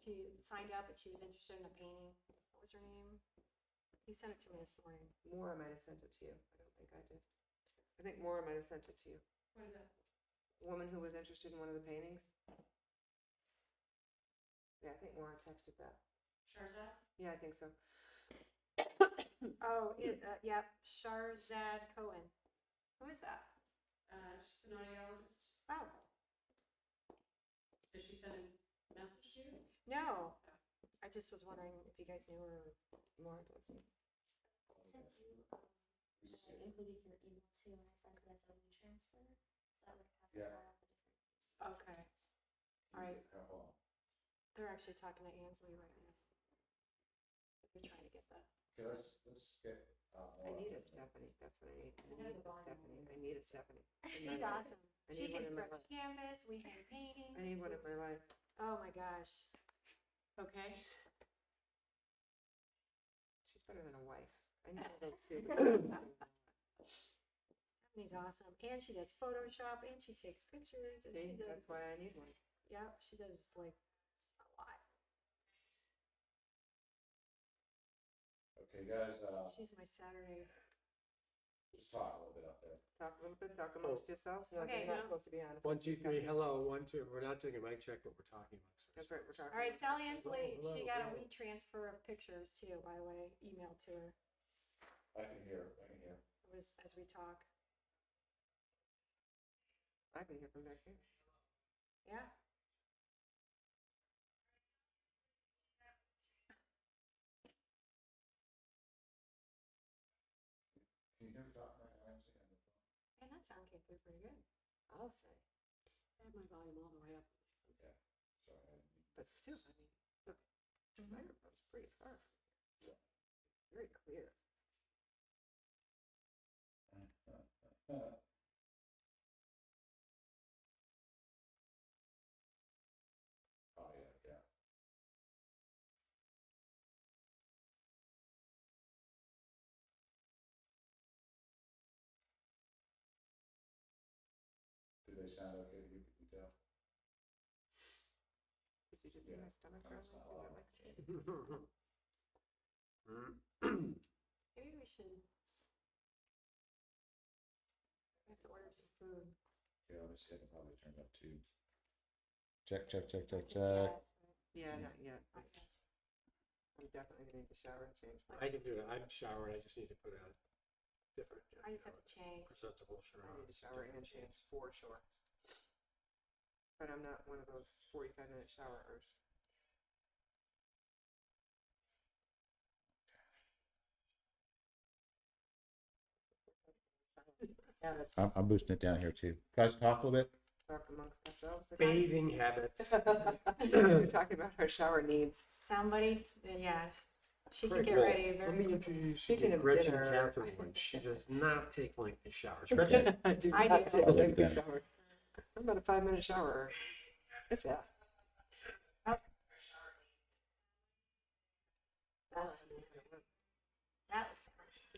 She signed up and she was interested in a painting. What was her name? He sent it to me this morning. Maura might have sent it to you. I don't think I did. I think Maura might have sent it to you. What is that? A woman who was interested in one of the paintings. Yeah, I think Maura texted that. Sharzad? Yeah, I think so. Oh, yeah, Sharzad Cohen. Who is that? She's an audiologist. Oh, Did she send a message to you? no. I just was wondering if you guys knew her. Maura does. I sent you, I included your email too, and I sent that's a WeTransfer, so that would pass it Yeah. all out the different. Okay. All right. They're actually talking to Ansley right now. They're trying to get that. Okay, let's get. I need a Stephanie. That's what I need. I need a Stephanie. I need a Stephanie. She's awesome. I She need one can in my stretch life. canvas, we hang paintings. I need one in my life. Oh my gosh. Okay. She's better than a wife. I need one of those too. Stephanie's awesome. And she does Photoshop and she takes pictures and she See, does, that's why I need one. yeah, she does like a lot. Okay, guys, She's my Saturday. just talk a little bit up there. Talk a little bit, talk amongst yourselves. No, Okay, you're not no. supposed to be on. it. 1, 2, 3, hello, 1, 2. We're not doing a mic check, but we're talking amongst ourselves. That's right, we're talking. All right, tell Ansley Hello, she got a hello. WeTransfer of pictures too, by the way, emailed to her I can hear. as we talk. I can hear from back here. Yeah. Can you hear me talking right now, Nancy, on the phone? And that sound came through pretty good. I'll say. I have my volume all the way up. Okay, sorry. I didn't mean- But still, I mean, look, the microphone's pretty far from here. Very clear. Oh, yeah, yeah. Do they sound okay to you? Can you tell? Did you just see my stomach growling? That's not through loud. that microphone? Maybe we should. We have to order some food. Yeah, let me see. I can probably turn it up too. Check. Just yet, Yeah, not yet. Okay. I'm definitely gonna need to shower and change. I can do it. I'm showering. I just need to put on different. I just have to change. Presentable I shirt. need to shower and change for sure. But I'm not one of those 45-minute showerers. Yeah, that's I'm boosting it down here too. Guys, talk a little bit. talk amongst ourselves. Bathing habits. We're talking about our shower needs. Somebody, yeah, she can Great. get Well, ready Let very me quickly. introduce you Speaking to of Gretchen dinner- Catherine. She does not take lengthy showers. Gretchen? I do I not do. take I'll leave it lengthy then. showers. I'm about a 5-minute shower, if that. That was.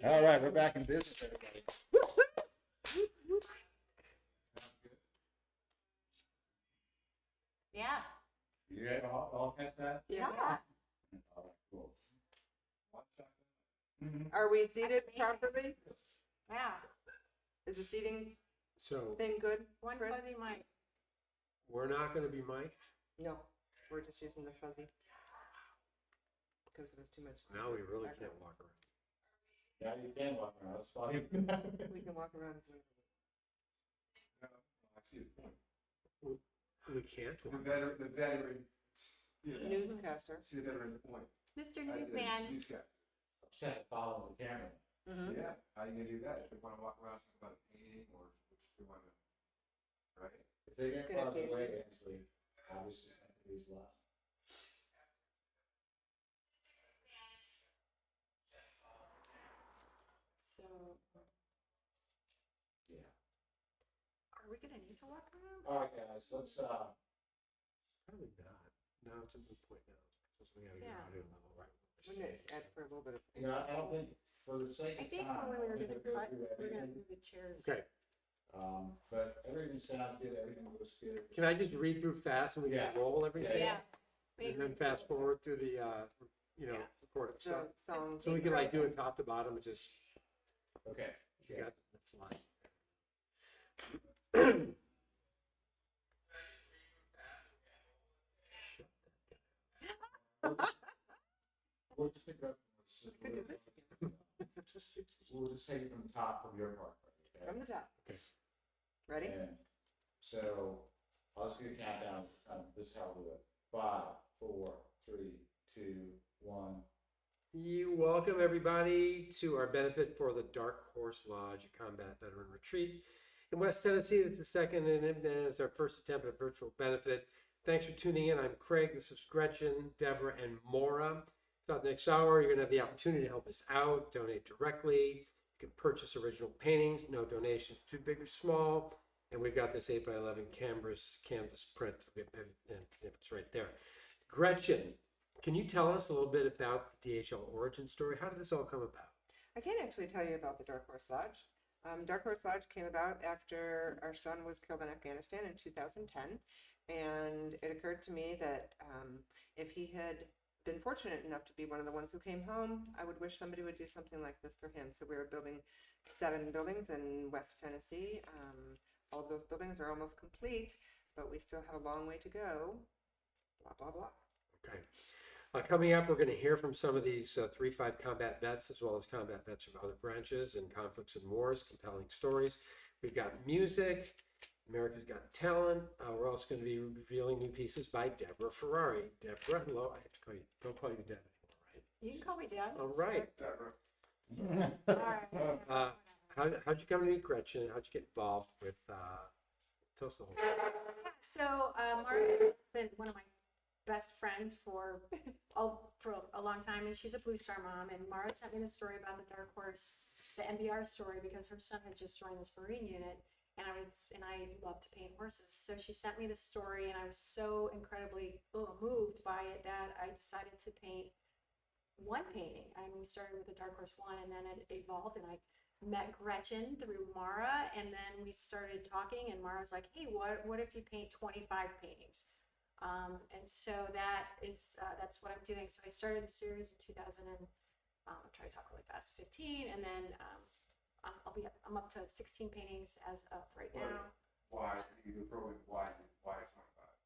All right, we're back in business, everybody. Yeah. You all catch that? Yeah. All right, cool. Are we seated amazing. properly? Yeah. Is the seating So thing good? One Chris? fuzzy mic. we're not going to be mic'd. No, we're just using the fuzzy. Because it was too much. Now we really background. can't walk around. Yeah, you can walk around, it's fine. We can walk around. I see the point. We can't. The veteran. Newscaster. See the veteran's point. Mr. Newsman. Upset following the camera. Mhm. Yeah, how you gonna do that? If you wanna walk around, talk about a painting, or if you wanna, right? If they get Good farther occasion. away, actually, obviously, somebody's left. So, Yeah. are we gonna need to walk around? All right, guys, let's, Probably not. No, it's a good point now. Because we got to get Yeah. audio level right. Wouldn't it add for a little bit of? you know, I don't think, for the sake I of think time, when we were I think gonna we'll go cut, through we're gonna everything. move the chairs. Okay. But everything sounds good, everything looks good. Can I just read through fast and we can Yeah. roll everything? Yeah. and then fast forward through the, Yeah. recorded The stuff. song. So we can like do it top to bottom and just, Okay. you got the fly. We'll just pick up. Could do this We'll just take it from the top of your part. Okay? from the top. Okay. Ready? And so I'll just give you a countdown. This is how we'll do it. 5, 4, 3, 2, 1. You welcome everybody to our benefit for the Dark Horse Lodge Combat Veteran Retreat in West Tennessee. This is the second, and it's our first attempt at a virtual benefit. Thanks for tuning in. I'm Craig. This is Gretchen, Deborah, and Maura. Throughout the next hour, you're going to have the opportunity to help us out, donate directly. You can purchase original paintings, no donations, too big or small. And we've got this 8x11 canvas print, and it's right there. Gretchen, can you tell us a little bit about the DHL origin story? How did this all come about? I can actually tell you about the Dark Horse Lodge. Dark Horse Lodge came about after our son was killed in Afghanistan in 2010. And it occurred to me that if he had been fortunate enough to be one of the ones who came home, I would wish somebody would do something like this for him. So we were building 7 buildings in West Tennessee. All of those buildings are almost complete, but we still have a long way to go. Blah, blah, blah. Okay. Coming up, we're going to hear from some of these 3-5 combat vets, as well as combat vets from other branches and conflicts and wars, compelling stories. We've got music. America's Got Talent. We're also going to be revealing new pieces by Deborah Ferrari. Deborah, hello. I have to call you. Don't call you Deb anymore, right? You can call me Deb. All right. Deborah. All right. How'd you come to meet Gretchen? How'd you get involved with? Tell us the whole thing. So Mara has been one of my best friends for a long time, and she's a Blue Star mom. And Mara sent me the story about the Dark Horse, the NBR story, because her son had just joined this Marine unit, and I love to paint horses. So she sent me the story, and I was so incredibly moved by it that I decided to paint one painting. And we started with the Dark Horse 1, and then it evolved, and I met Gretchen through Mara, and then we started talking, and Mara's like, hey, what if you paint 25 paintings? And so that's what I'm doing. So I started the series in 2000 and I'll try to talk really fast, 15, and then I'm up to 16 paintings as of right now. Why? You throw in why 25?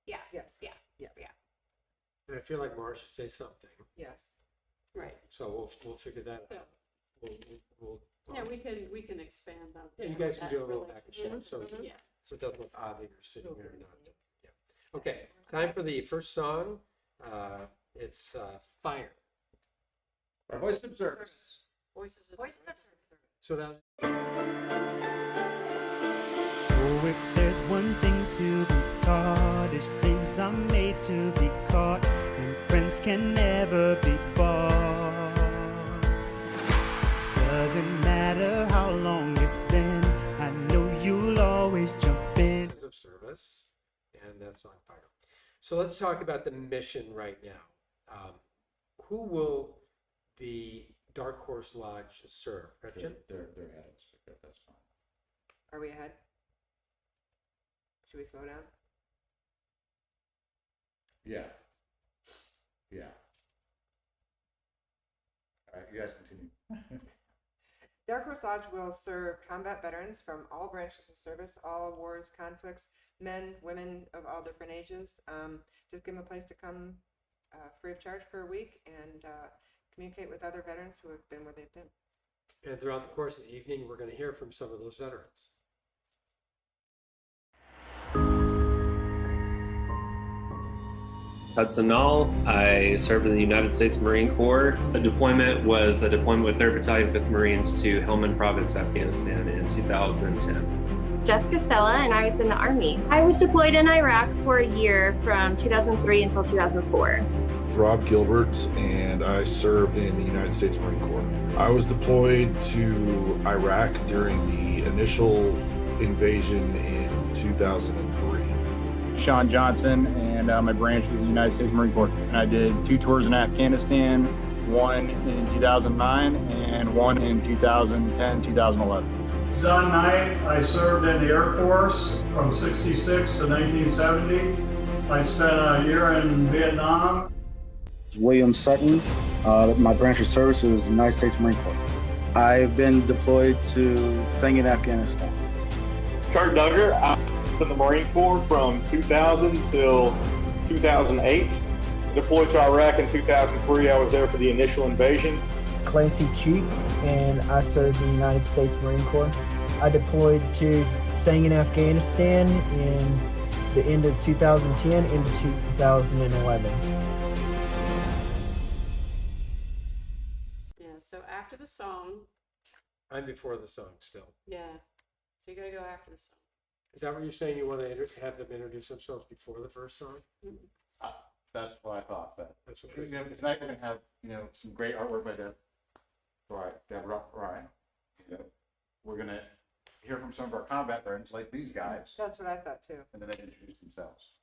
Yeah. Yes. Yeah. Yes. Yeah. And I feel like Mara should say something. Yes. Right. So we'll figure that So, out. We'll yeah, we can expand on. Yeah, you guys can that do a little really. back and forth, so Yeah. it doesn't look odd that you're sitting here and not. Yeah. Okay, time for the first song. It's Fire. Our voice of service. Voices of. So that. Oh, if there's one thing to be taught, is dreams are made to be caught, and friends can never be bought. Doesn't matter how long it's been, I know you'll always jump in. Of service, and that's on fire. So let's talk about the mission right now. Who will the Dark Horse Lodge serve? Gretchen? They're addicts. That's fine. Are we ahead? Should we slow down? Yeah. Yeah. All right, you guys continue. Dark Horse Lodge will serve combat veterans from all branches of service, all wars, conflicts, men, women of all different ages. Just give them a place to come free of charge for a week and communicate with other veterans who have been where they've been. And throughout the course of the evening, we're going to hear from some of those veterans. Hudson Null. I served in the United States Marine Corps. The deployment was a deployment with 3rd Battalion, 5th Marines to Helmand Province, Afghanistan in 2010. Jessica Stella, and I was in the Army. I was deployed in Iraq for a year from 2003 until 2004. Rob Gilbert, and I served in the United States Marine Corps. I was deployed to Iraq during the initial invasion in 2003. Sean Johnson, and my branch was the United States Marine Corps. And I did 2 tours in Afghanistan, one in 2009 and one in 2010, 2011. Don Knight, I served in the Air Force from 66 to 1970. I spent a year in Vietnam. William Sutton. My branch of service is the United States Marine Corps. I've been deployed to Sangin, Afghanistan. Kurt Duggar. I'm in the Marine Corps from 2000 till 2008. Deployed to Iraq in 2003. I was there for the initial invasion. Clancy Cheek, and I served in the United States Marine Corps. I deployed to Sangin, Afghanistan in the end of 2010 into 2011. Yeah, so after the song, I'm before the song still. yeah, so you gotta go after the song. Is that what you're saying? You want to have them introduce themselves before the first song? That's what I thought, but, That's what you know, tonight we're gonna have, you know, some great artwork by Deborah Ryan. You know, we're gonna hear from some of our combat veterans, like these guys, That's what I thought too. and then they introduce themselves.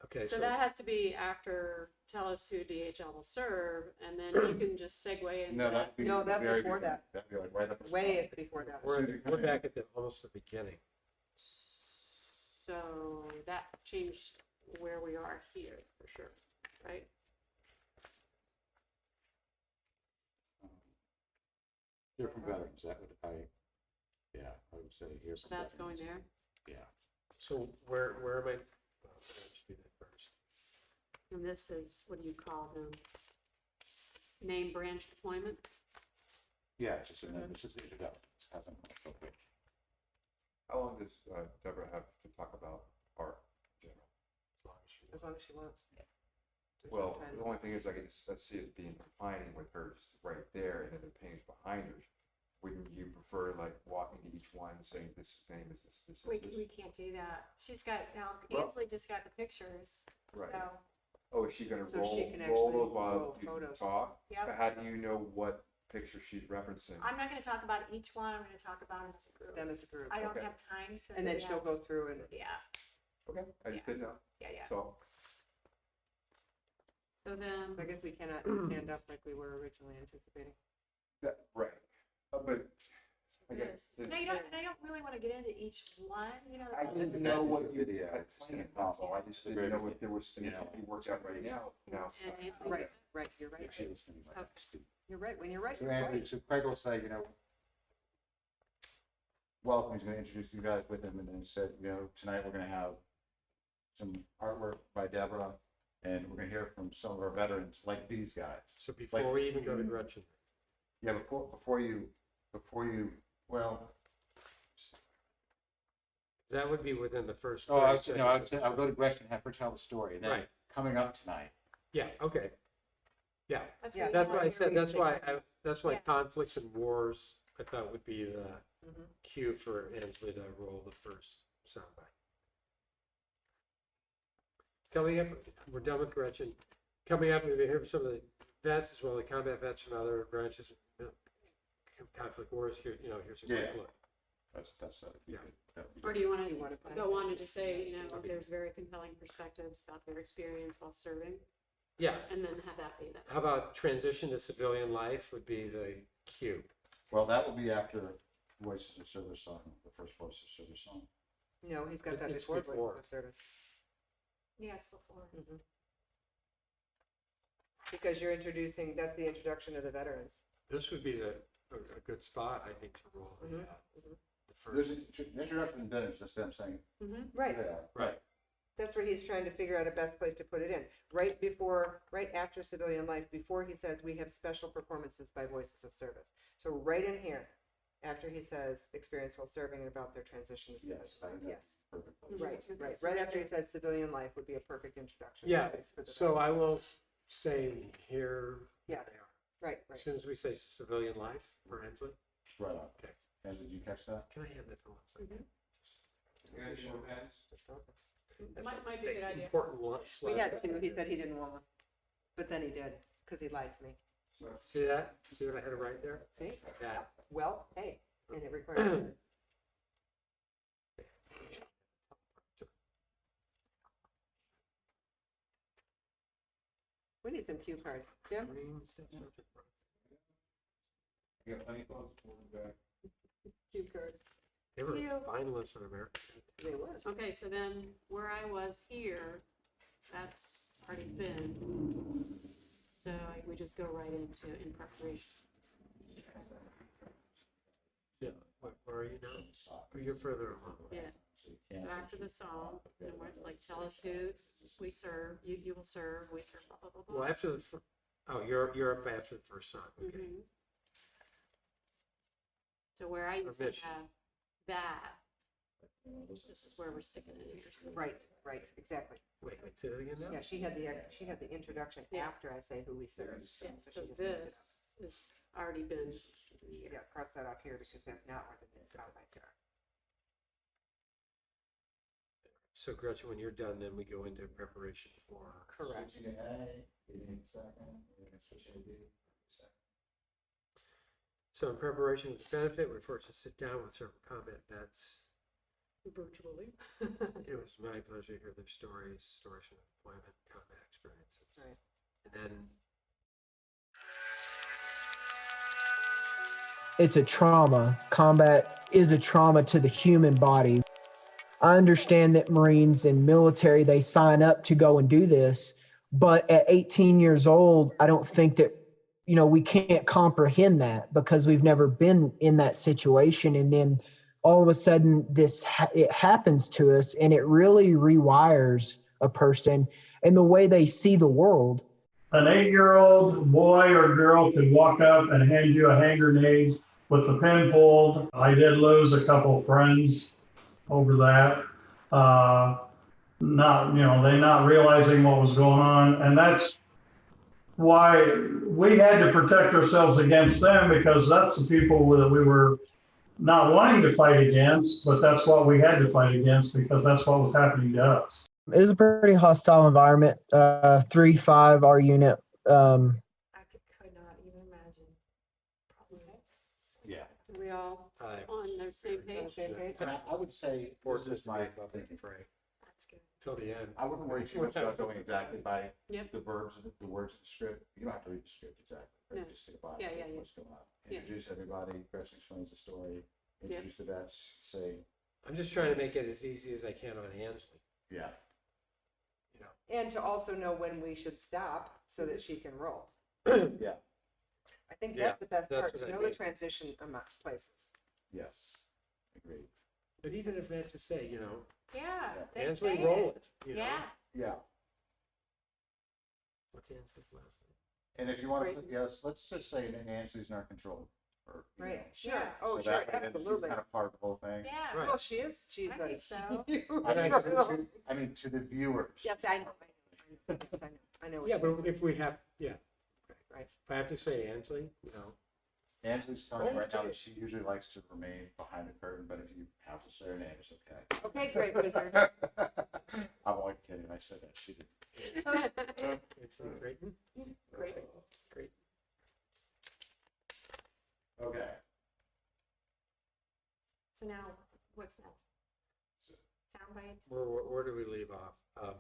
Okay, So that has to be after, tell us who DHL will serve, and then you can just segue into No, that. that'd be No, that's very before good. that. That'd be like right up. Way before that. we're back at almost the beginning. So that changed where we are here, for sure, right? Hear from veterans, that would, I would say hear So from that's veterans. going there. Yeah. So where am I? Well, I should do that first. And this is, what do you call them? Name branch deployment? Yeah, it's just, it's just the introduction. It hasn't, okay. How long does Deborah have to talk about art in general? As long as she wants. There's no Well, time. the only thing is, I see it being defining with her just right there, and then the paintings behind her. Wouldn't you prefer like walking to each one, saying this name is this, this is We, this? we can't do that. She's got, now, Well- Ainsley just got the pictures, Right. so, Oh, is she gonna So she can roll actually those while roll you photos. talk? Yep. But how do you know what picture she's referencing? I'm not gonna talk about each one, I'm gonna talk about them as a group. Them as a group. I don't Okay. have time to. And then yeah. she'll go through and, Yeah, Okay, I just didn't know, yeah. so. So then, so I guess we cannot stand up like we were originally anticipating. Right, but I guess. Yes. No, you don't, and I don't really wanna get into each one, you know. I didn't know what you Video, had it's planned, gonna so I just didn't know if there was anything to be worked out right now. Now, and Anthony, Right, right, you're right. She was thinking about Okay. that. You're right. When you're right, So you're Anthony, right. so Craig will say, you know, welcome, he's gonna introduce you guys with him, and then said, you know, tonight we're gonna have some artwork by Deborah, and we're gonna hear from some of our veterans, like these guys. So before we even go to Gretchen, Yeah, before you, well, that would be within the first. oh, 30 I'll seconds. go to Gretchen, have her tell the story, and then Right. coming up tonight. Yeah, okay. Yeah, That's Yeah, what that's you why I want. said, that's why Yeah. conflicts and wars, I thought would be the Mhm. cue for Ansley to roll the first soundbite. Coming up, we're done with Gretchen. Coming up, we're gonna hear from some of the vets as well, the combat vets from other branches, conflict wars here, here's a quick Yeah. look. That's, Yeah. or do you wanna You wanna go on and just say, there's very compelling perspectives about their experience while serving, Yeah, and then have that be that? how about transition to civilian life would be the cue. Well, that will be after Voices of Service song, the first Voices of Service song. No, he's got that It's before before. Voices of Service. Yeah, it's before. Mhm. Because you're introducing, that's the introduction of the veterans. This would be a good spot, I think, to roll the, Mhm. the There's first. the introduction and then it's just them saying, Right. yeah, Right. That's where he's trying to figure out a best place to put it in. Right after civilian life, before he says we have special performances by Voices of Service. So right in here, after he says experience while serving and about their transition to yes, civilian. Yes, perfect. right after he says civilian life would be a perfect introduction. Yeah, place for the so I will say here. Yeah. they are. Right, As right. soon as we say civilian life for Hensley, Right on. Okay. And did you catch that? can I have that for 1 second? You guys show hands? That's Might be a good idea. Important one. We had two. He said he didn't want one, but then he did because he lied to me. See that? See what I had to write there? See? That. Well, hey, and it required. We need some cue cards, Jim. You got plenty of those? Cue cards. They were You. finalists in America. They were. Okay, so then where I was here, already been. So we just go right into in preparation. Yeah, where are you now? Oh, you're further along. Yeah. So after the song, then we're like, tell us who we serve, you will serve, we serve, blah, blah, blah, blah. Well, after the, oh, you're up after the first song, okay. Mhm. So where I used to Permission. have that, this is where we're sticking it here. So Right, exactly. Wait, say that again now? Yeah, she had the introduction after I say who we serve. Yeah, So so she just moved it up. this has already been here. Yeah, cross that off here because that's not where the sound bites are. So Gretchen, when you're done, then we go into preparation for. Correct. So in preparation with the benefit, we're forced to sit down with several combat vets. Virtually. It was my pleasure to hear their stories from deployment, combat experiences. Right. And then It's a trauma. Combat is a trauma to the human body. I understand that Marines and military, they sign up to go and do this. But at 18 years old, I don't think that, we can't comprehend that because we've never been in that situation. And then all of a sudden it happens to us, and it really rewires a person and the way they see the world. An 8-year-old boy or girl could walk up and hand you a hand grenade with the pin pulled. I did lose a couple friends over that. They not realizing what was going on. And that's why we had to protect ourselves against them, because that's the people that we were not wanting to fight against, but that's what we had to fight against because that's what was happening to us. It was a pretty hostile environment. 3-5, our unit. I could not even imagine. Yeah. Are we all Aye. on the same page? And I would say, Force this us is to my be above the opinion. fray That's good. till the end. I wouldn't worry too much about going exactly by Yep. the verbs, the words of the script. You don't have to read the script exactly. Right? No. Just stick a body Yeah, yeah, on yeah. what's going on. Yeah. Introduce everybody, Gretchen explains the story, introduce the vets, say, I'm just trying to make it as easy as I can on Ansley. yeah. And to also know when we should stop so that she can roll. Yeah. I think Yeah, that's the best that's part, what to I know the mean. transition among places. Yes. Agreed. But even if they have to say, Yeah. they Ansley, say roll it. it. Yeah. Yeah. What's Ansley's last name? And if you want to, Right. yes, let's just say that Nancy's in our control. Or, you Right, know, sure. Yeah. Oh, so sure, that way then she's absolutely. kind of part of the whole thing. Yeah. Right. Well, she is, she's I a think so. huge I mean, to the viewers. Yes, I know. I know. what Yeah, you but if we have, yeah. Right. If I have to say Ansley, Angela's telling me Oh, right now okay. that she usually likes to remain behind the curtain, but if you have to say her name, it's okay. Okay, great, wizard. I'm only kidding. I said that. She didn't. Ansley Creighton. Great. Great. Okay. So now, what's next? Sound bites? Where do we leave off?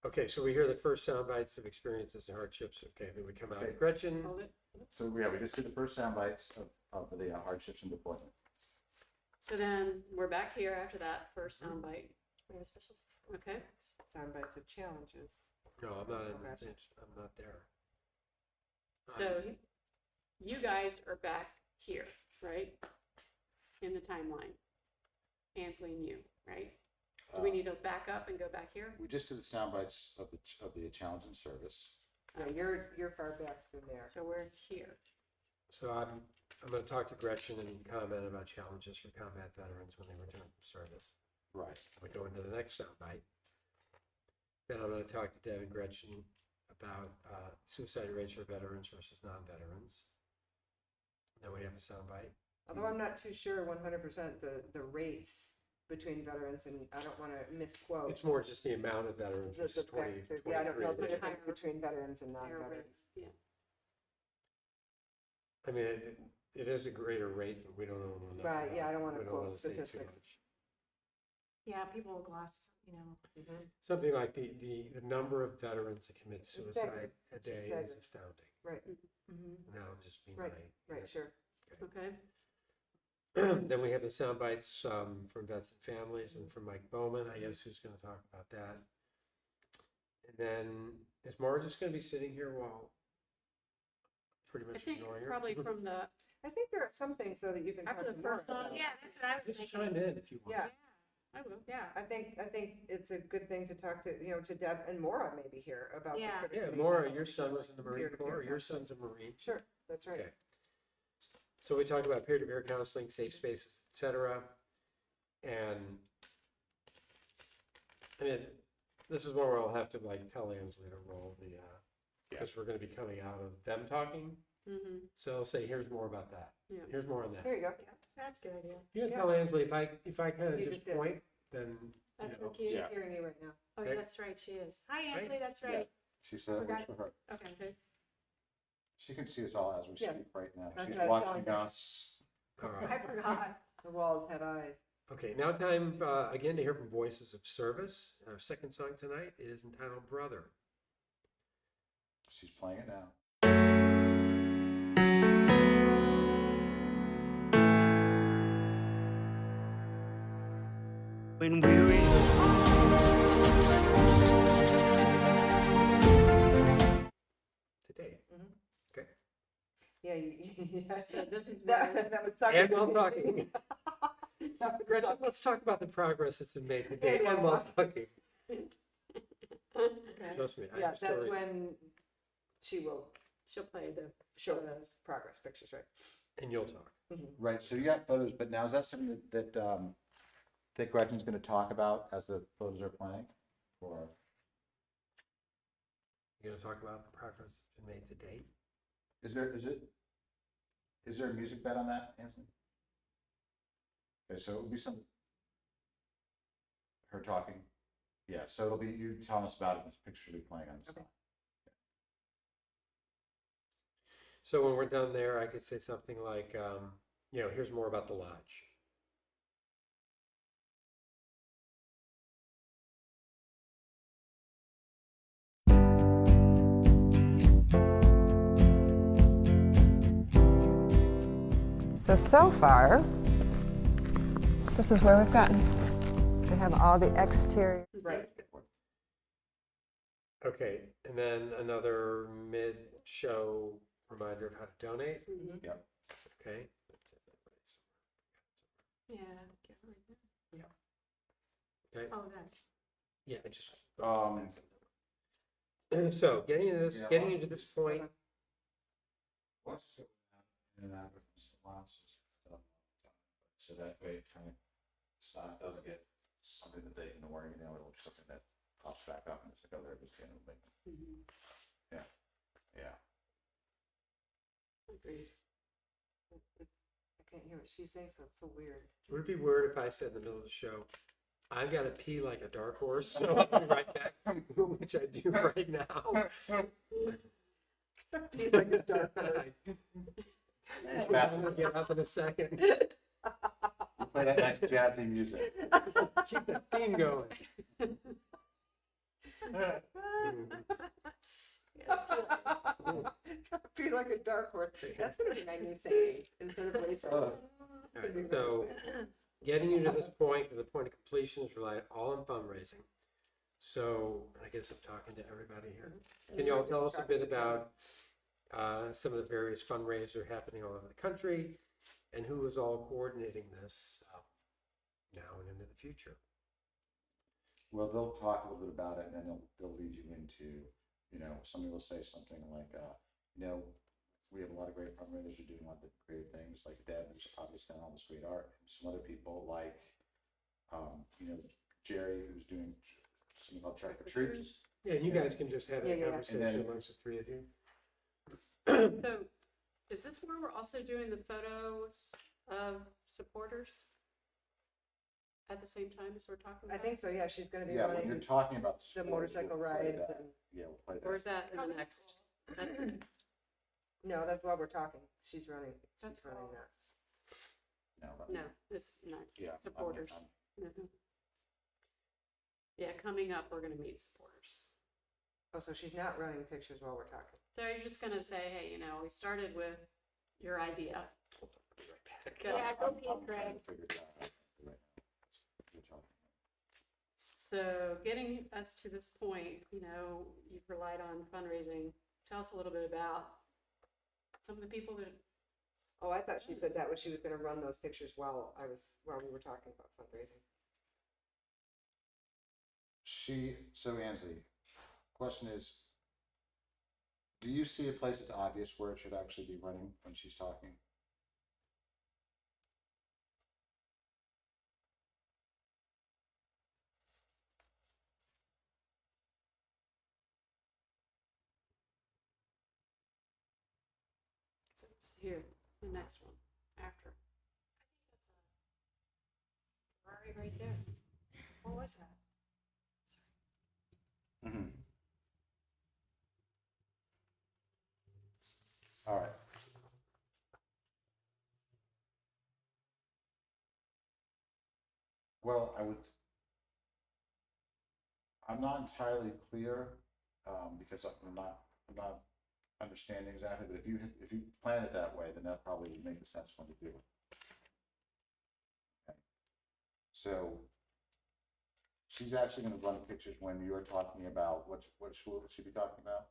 Okay, so we hear the first sound bites of experiences and hardships. Okay, then we come out. Okay. Gretchen, Hold it. So yeah, we just did the first sound bites of the hardships and deployment. So then we're back here after that first soundbite. We have a special. Okay. Sound bites of challenges. no, I'm not in Gotcha. I'm not there. So you guys are back here, right? In the timeline. Ansley and you, right? Do we need to back up and go back here? We just did the sound bites of the challenge and service. Yeah, you're far back through there. So we're here. So I'm going to talk to Gretchen and comment about challenges for combat veterans when they return from service. Right. We go into the next soundbite. Then I'm going to talk to Deb and Gretchen about suicide rates for veterans versus non-veterans. Then we have a soundbite. Although I'm not too sure 100% the rates between veterans, and I don't want to misquote. It's more just the amount of veterans The versus 20, fact that, yeah, I don't know the 23. difference between veterans and non-veterans. Yeah. I mean, it is a greater rate, but we don't know enough. Right, about yeah, I it. don't wanna We quote say too statistics. much. Yeah, people will gloss, Something like the number of veterans that commit suicide Staggering. a day Staggering. is astounding. Right. No, I'm just being Right, my. right, sure. Okay. Then we have the sound bites from vets and families and from Mike Bowman, I guess, who's going to talk about that. And then is Mara just gonna be sitting here while pretty I much think ignoring her? probably from the, I think there are some things though that you can after talk the to Maura first song, about. Yeah, that's what I was Just thinking. chime in if you want. Yeah, I will. Yeah. I think it's a good thing to talk to, to Deb and Maura maybe here about. the Yeah. critically Yeah, acclaimed Maura, your son was in the Marine peer-to-peer Corps, your counseling. son's a Marine. Sure, that's right. Okay. So we talked about peer-to-peer counseling, safe spaces, et cetera. And I mean, this is one where I'll have to like tell Ansley to roll the, because we're gonna be coming out of them talking. Mm-hmm. So I'll say, here's more about that. Yeah. Here's more on that. There you go. That's a good idea. You can tell Ansley, if I kind of You just just did. point, then, That's you know. so cute. She's hearing you right now. Oh, Okay. that's right, she is. Hi, Right? Anthony, that's Yeah. right. She said it was Forgot. for her. Okay. She can see us all as we Yeah. speak right now. That's She's what I was watching telling her. us. All right. I forgot. The walls have eyes. Okay, now time again to hear from Voices of Service. Our second song tonight is entitled Brother. She's playing it now. When we're in Today. Okay. Yeah, yes. So this is That was sucking And while for me. talking. Gretchen, let's talk about the progress that's been made today And and while while talking. Okay. Trust me, I Yeah, have a that's story. when she will She'll play the show photos. those progress pictures, right? And you'll talk. Right, so you got photos, but now is that something that Gretchen's gonna talk about as the photos are playing? Or, You gonna talk about the progress that's been made to date? is there a music bed on that, Anthony? Okay, so it would be some, her talking, yeah, so it'll be you telling us about it, this picture will be playing on the Okay. side. So when we're done there, I could say something like, here's more about the lodge. So far, This is where we've gotten. they have all the exterior. Right. Okay, and then another mid-show reminder of how to donate. Yep. Okay. Yeah. get it right there. Okay. Oh, that. Yeah, I just. So getting into this point. What's in and out of this lots of stuff, so that way it kind of doesn't get something that they ignore, it'll be something that pops back up and it's like, oh, there it is again. But, yeah, yeah. Agreed. I can't hear what she's saying, so it's so weird. Would it be weird if I said in the middle of the show, I've got to pee like a dark horse, so I'll be right back, which I do right now. Be like a dark horse. I'm gonna get up in a second. Play that nice jazzy music. Keep the theme going. Be like a dark horse. That's gonna be my new saying instead of racer. All right, so getting you to this point, to the point of completion, is relied all on fundraising. So I guess I'm talking to everybody here. Can you all tell us a bit about some of the various fundraisers happening all over the country, and who is all coordinating this now and into the future? Well, they'll talk a little bit about it, and then they'll lead you into, somebody will say something like, we have a lot of great fundraisers who are doing a lot of great things, like Deb, who's obviously done all this great art, and some other people like, Jerry, who's doing something called Track for Troops. Yeah, you guys can just have a Yeah. conversation And then- amongst the three of you. So is this where we're also doing the photos of supporters at the same time as we're talking I about? think so, yeah, she's gonna be Yeah, when you're running talking about the sports, motorcycle we'll play rides that. and, Yeah, we'll play that. Or is that in Oh, the that's next? That's the next. no, that's while we're talking. She's running, That's she's running cool. that. No, it's next. Yeah, Supporters. Mhm. Yeah, coming up, we're gonna meet supporters. Oh, so she's not running pictures while we're talking. So you're just gonna say, hey, we started with your idea. Go. Yeah, go pee, Craig. So So getting us to this point, you know, you've relied on fundraising. Tell us a little bit about some of the people that, Oh, I thought she said she was gonna run those pictures while we were talking about fundraising. So Ansley, question is, do you see a place that's obvious where it should actually be running when she's talking? so it's here, the next one, after. I think that's a Ferrari right there. What was that? Mm-hmm. All right. Well, I'm not entirely clear, because I'm not understanding exactly, but if you plan it that way, then that probably would make sense for me to do it. Okay. So she's actually gonna run pictures when you're talking about, what school would she be talking about?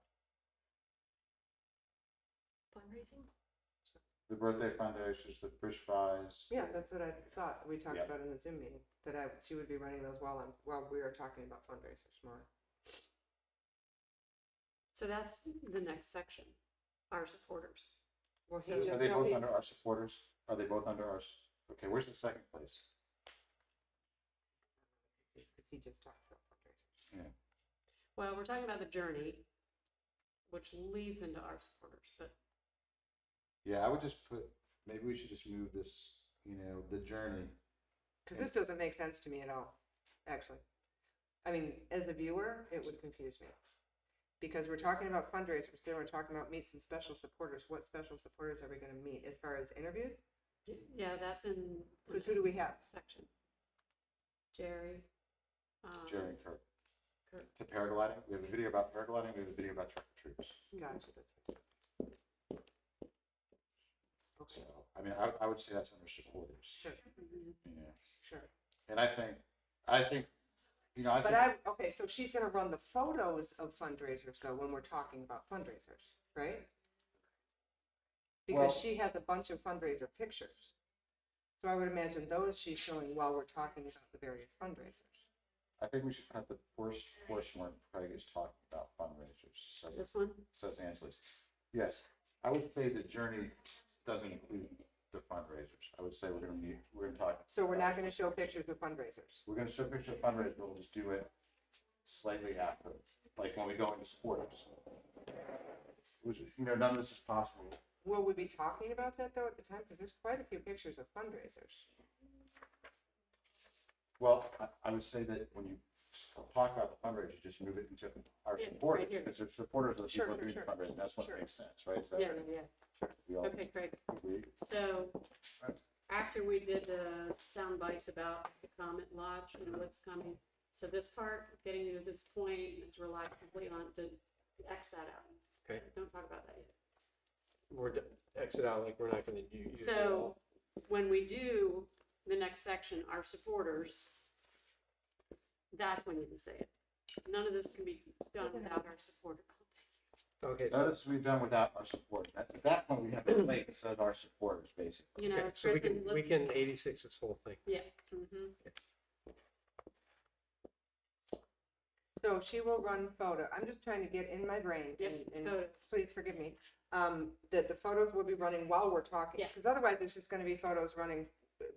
Fundraising? The birthday fundraisers, the fish fries. Yeah, that's what I thought we talked Yep. about in the Zoom meeting, that she would be running those while we were talking about fundraisers more. So that's the next section, our supporters. Well, So- Are they both under our supporters? Are they both under ours? Okay, where's the second place? Because he just talked about fundraisers. Yeah. Well, we're talking about the journey, which leads into our supporters, but Yeah, I would just maybe we should just move this, the journey. Because this doesn't make sense to me at all, actually. I mean, as a viewer, it would confuse me. Because we're talking about fundraisers, then we're talking about meet some special supporters. What special supporters are we gonna meet as far as interviews? yeah, that's in. Who's- who do we have? Section. Jerry. Jerry and Kurt. Kurt. The paragliding. We have a video about paragliding. We have a video about truck and troops. Gotcha, that's it. So, I mean, I would say that's under supporters. Sure. Yeah. Sure. And I think, I think. Okay, so she's gonna run the photos of fundraisers though, when we're talking about fundraisers, right? Because Well- she has a bunch of fundraiser pictures. So I would imagine those she's showing while we're talking about the various fundraisers. I think we should cut the first portion where Craig is talking about fundraisers. So This one? Says Ansley's. Yes, I would say the journey doesn't include the fundraisers. I would say we're gonna talk. So we're not gonna show pictures of fundraisers. We're gonna show pictures of fundraisers, but we'll just do it slightly after, like when we go into supporters. Which, none of this is possible. Will we be talking about that though at the time? Because there's quite a few pictures of fundraisers. Well, I would say that when you talk about the fundraiser, just move it into our Yeah, supporters, right here. because the supporters are the Sure, people doing the sure. fundraising, that's what Sure. makes sense, right? Is that Yeah, right? yeah. We all Okay, Craig. agree? So after we did the sound bites about the comment lodge and what's coming, so this part, getting you to this point, is relied completely on to X that out. Okay. Don't talk about that yet. We're exit out like we're not gonna use it So all. when we do the next section, our supporters, that's when you can say it. None of this can be done without our supporters. Okay, None of this will be done without our support. At that point, we have a plate that says our supporters, basically. You know, okay, so we Griffin, can, let's. 86 this whole thing. Yeah. Mhm. So she will run photo. I'm just trying to get in my brain Yep, and photos. please forgive me. That the photos will be running while we're talking. Yes. Because otherwise it's just gonna be photos running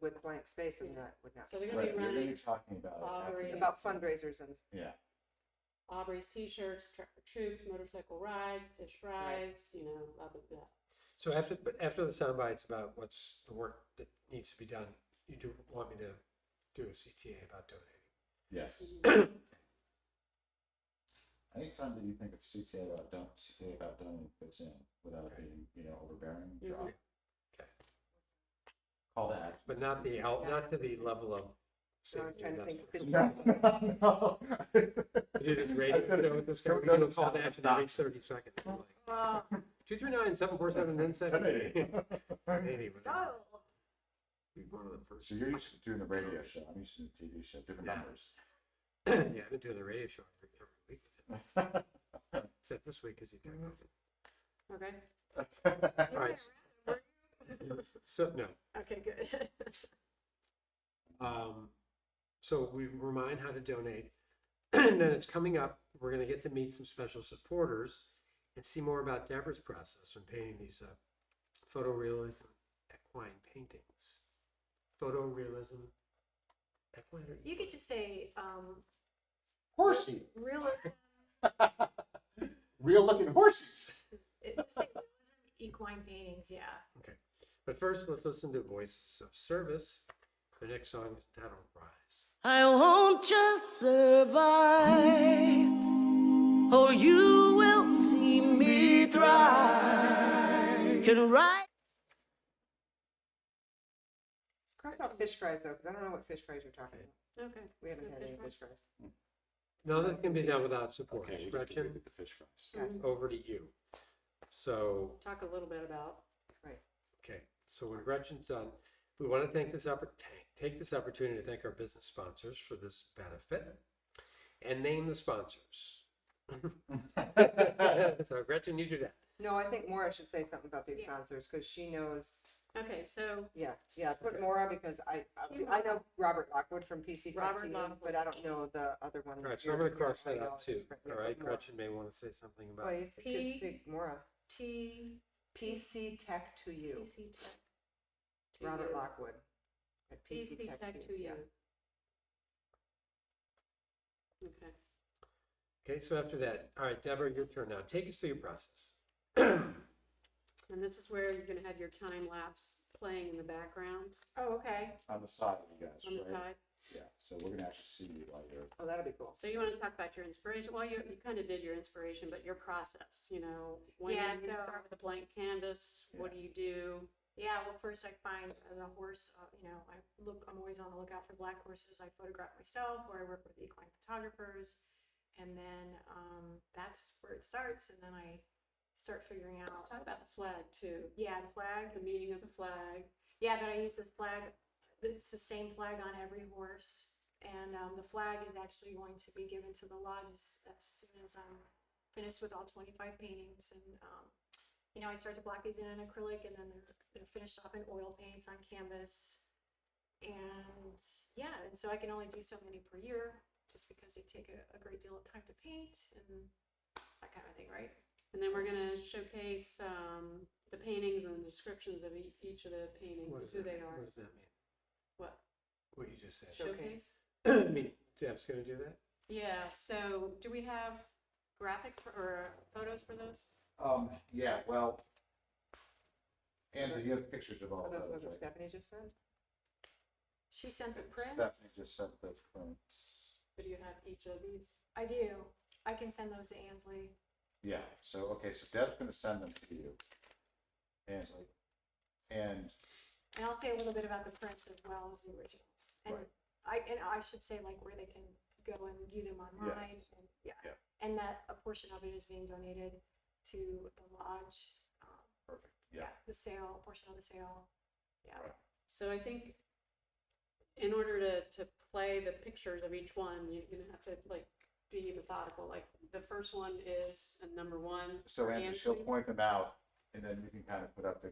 with blank space and that would not. So they're gonna Right, be you're gonna running be talking about it. Aubrey. About fundraisers and, Yeah. Aubrey's t-shirts, Truck for Troops, motorcycle rides, fish fries, you know, blah, blah, blah. So after the sound bites about what's the work that needs to be done, you do want me to do a CTA about donating? Yes. Anytime that you think of CTA about donating fits in without it being, overbearing, drop. Okay. Call to action. But not to the level of. so I was trying to think. No. Do this radio show with this guy, we do a call to action every 30 seconds. Like, 239-747, then 780. Dial. Be one of the first. So you're used to doing the radio show, I'm used to the TV show, different Yeah. numbers. Yeah, I've been doing the radio show every week with him. Except this week because he got COVID. Okay. All right. So, no. Okay, good. So we remind how to donate. And then it's coming up. We're going to get to meet some special supporters and see more about Deborah's process when painting these photorealism equine paintings. Photorealism equine. You could just say, Horsey. realism, Real looking horses. just say realism, equine paintings, yeah. Okay. But first, let's listen to Voices of Service. The next song is titled Rise. I won't just survive. Oh, you will see me thrive. Can ride. Cross out fish fries though, because I don't know what fish fries you're talking about. Okay. We haven't Good had fish any fries. fish fries. No, that's going to be done without support. Okay, we just Gretchen, did the fish fries. Mhm. over to you. So, Talk a little bit about. okay, so when Gretchen's done, we want to take this opportunity to thank our business sponsors for this benefit and name the sponsors. So Gretchen, you do that. No, I think Maura should say something about these Yeah. sponsors, because she knows, Okay, so put Okay. Maura, because I know Robert Lockwood from PC Tech Robert TV, Lockwood. but I don't know the other one. All that right, so I'm you're- going to cross that you're out too. radiologist, All but right, Maura. Gretchen may want to say something about Well, you could P- say Maura. T. PC Tech to you, PC Tech. to Robert you. Lockwood. At PC Tech to you. yeah. Okay. Okay, so after that, all right, Deborah, your turn now. Take us through your process. And this is where you're gonna have your time lapse playing in the background Oh, okay. On the side of you guys, on the right? side. Yeah, so we're gonna actually see you while you're. Oh, that'll be cool. So you wanna talk about your inspiration? Well, you kind of did your inspiration, but your process, when Yeah, you so- start with a blank canvas, what do you do? Yeah, well, first I find the horse, I'm always on the lookout for black horses. I photograph myself, or I work with equine photographers. And then that's where it starts. And then I start figuring out, Talk about the flag too, yeah, the flag. the meaning of the flag. Yeah, that I use this flag. It's the same flag on every horse. And the flag is actually going to be given to the lodge as soon as I'm finished with all 25 paintings. And, I start to block these in acrylic, and then they're finished off in oil paints on canvas. And yeah, and so I can only do so many per year, just because they take a great deal of time to paint and that kind of thing, right? And then we're gonna showcase the paintings and the descriptions of each of the paintings, What does who that they mean? are. What does that mean? What? What you just said. Showcase? I mean, Deb's going to do that? Yeah, so do we have graphics or photos for those? Yeah, well, Angela, you have pictures of all Are those those, what right? Stephanie just said? She sent the prints. Stephanie just sent the prints. Or do you have each of these? I do. I can send those to Ansley. Yeah, so, okay, so Deb's gonna send them to you, Ansley. And, And I'll say a little bit about the prints as well as the originals. And Right. I should say like where they can go and view them online. Yes. And yeah. Yeah. And that a portion of it is being donated to the lodge. perfect, yeah. The sale, a portion of the sale. Yeah. Right. So I think in order to play the pictures of each one, you're gonna have to be methodical. Like the first one is a number one. So for Angela, she'll Ansley. point them out, and then you can kind of put up the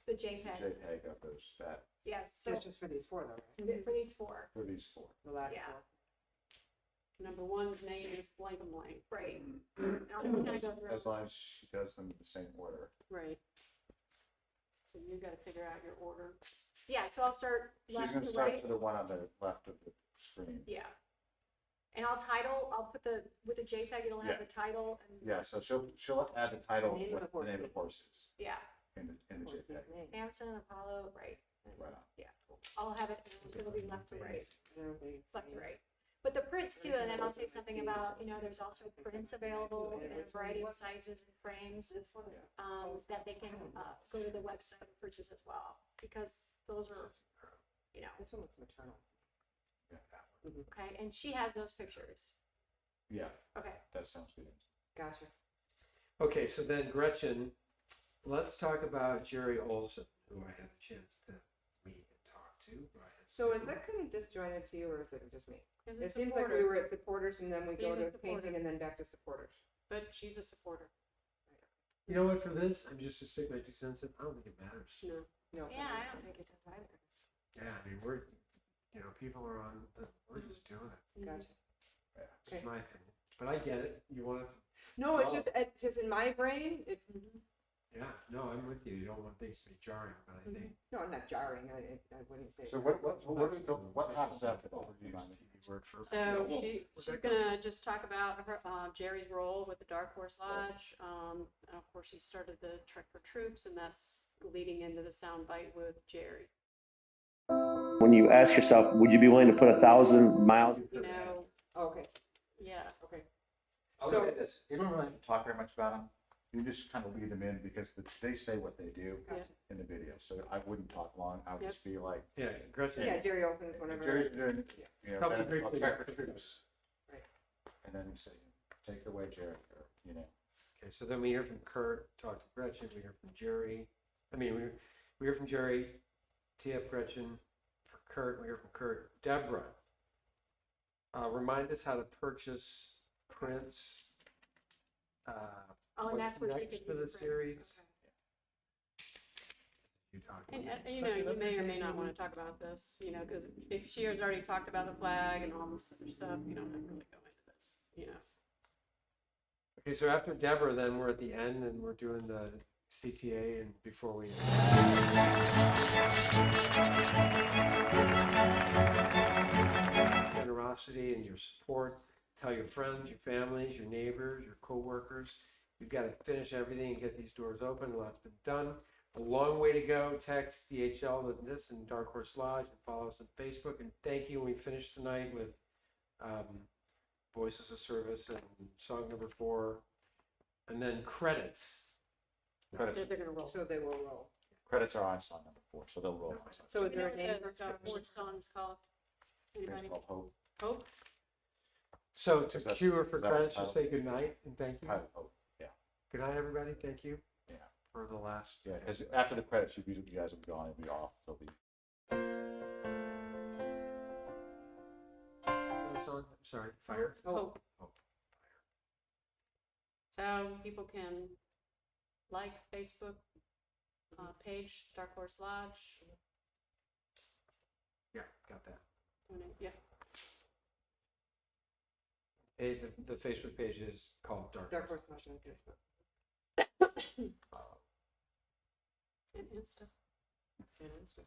The JPEG. JPEG of those, that, Yes. So That's just for these four though, right? for these four. for these four. The last Yeah. four. Number one's name is blank and blank. Right. And I'll just kind of go through. As long as she does them in the same order. Right. So you've got to figure out your order. Yeah. So I'll start She's left gonna to start right. to the one on the left of the screen. Yeah. And I'll put with the JPEG, it'll have Yeah. the title and. Yeah, so she'll add the title, Name of the what the name of the horse is Yeah. in the Horse's JPEG. name. Samson, Apollo, right. And, Right on. yeah. I'll have it, and it'll be left to right, They're the left to same. right. But the prints too, and then I'll say something about, there's also prints available in a variety of sizes and frames. That they can go to the website and purchase as well, because those are, This one looks maternal. Yeah, that one. okay, and she has those pictures. Yeah, Okay. that sounds good. Gotcha. Okay, so then Gretchen, let's talk about Jerry Olson, who I had a chance to meet and talk to. Brian So is that kind of disjointed to you, or is it just me? As It a seems like we supporter. were at supporters and then we go Being a to supporter. painting and then back to supporters. But she's a supporter. You know what, for this, I'm just to stick my 2 cents in, I don't think it matters. No. No. Yeah, I don't think it does either. Yeah, I mean, people are on, we're just doing it. Gotcha. It's just my opinion. But I get it. You want to, No, it's just in my brain, yeah, no, I'm with you. You don't want things to be jarring, but I think. no, not jarring, I wouldn't say. So what happens after the overview on the word for? So she's gonna just talk about her, Jerry's role with the Dark Horse Lodge. And of course, he started the Trek for Troops, and that's leading into the soundbite with Jerry. When you ask yourself, would you be willing to put 1,000 miles? You know, Okay, yeah. okay. I would say this, you don't really have to talk very much about them. You just kind of lead them in because they say what they do Gotcha. in the video. So I wouldn't talk long. I would Yep. just be like, Yeah, Gretchen. Yeah, Jerry Olsen is whenever. Jerry's doing, you know, Tell me benefit briefly. Trek for Troops. Right. And then you say, take it away, Jerry, or, you know. Okay, so then we hear from Kurt, talk to Gretchen, we hear from Jerry. I mean, we hear from Jerry, tee up Gretchen, for Kurt, we hear from Kurt. Deborah, remind us how to purchase prints. Oh, and that's where she what's could next for do the the prints. series. Okay. You talk And, about you know, you may or may not want to talk about this, you know, because if she has already talked about the flag and all this other stuff, you don't have to really go into this, you know. Okay, so after Deborah, then we're at the end and we're doing the CTA and before we. Generosity and your support. Tell your friends, your families, your neighbors, your coworkers. You've got to finish everything and get these doors open. A lot's been done. A long way to go. Text DHL and this and Dark Horse Lodge and follow us on Facebook. And thank you. We finished tonight with Voices of Service and song number 4. And then credits. Credits, They're gonna roll. So they will roll. credits are on song number 4, so they'll roll. on song. So is You know there a name what for the fourth song's called? It's Anybody? called Hope. Hope? So to Is that- cue her for is that what credits, it's just say good night and thank you. Title Hope, yeah. Good night, everybody. Thank you. Yeah. For the last. Yeah, because after the credits, you guys will be gone, it'll be off, they'll be. Song, sorry, fire. Hope. Hope. So people can like Facebook page, Dark Horse Lodge. Yeah, got that. Donate, yeah. Hey, the Facebook page is called Dark. Dark Horse Lodge on Facebook? And Insta. And Insta.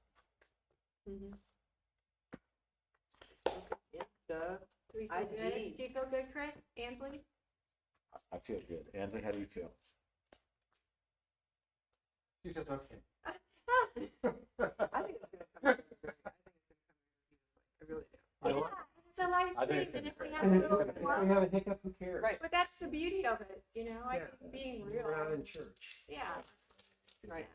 Mm-hmm. Insta. Do we feel IG. good? Do you feel good, Chris? Ansley? I feel good. Ansley, how do you feel? She says okay. I think it's gonna come. I really do. You know what? It's a live I think stream, it's and if we gonna have be a little If we fluff, have a hiccup, who cares? Right. but that's the beauty of it, you know, I Yeah. think being real. We're not in church. Yeah. Right.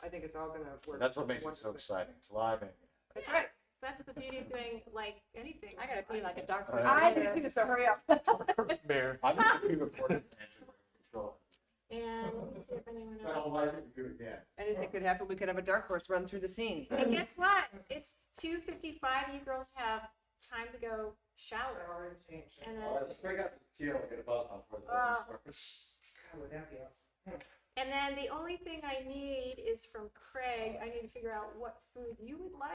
I think it's all gonna work. That's what makes it so wonderfully. exciting. It's live and. That's right. That's the beauty of doing like anything. I gotta be like a Dark Horse. I do too, so hurry up. Mayor. I'm just a pre-recorded control. And let's see if anyone I else. don't like it, do it again. Anything could happen. We could have a dark horse run through the scene. And guess what? It's 2:55. You girls have time to go shower. And All right, then, let's break out the keel and get a buzz on for the starts. God, would that be awesome? and then the only thing I need is from Craig. I need to figure out what food you would like.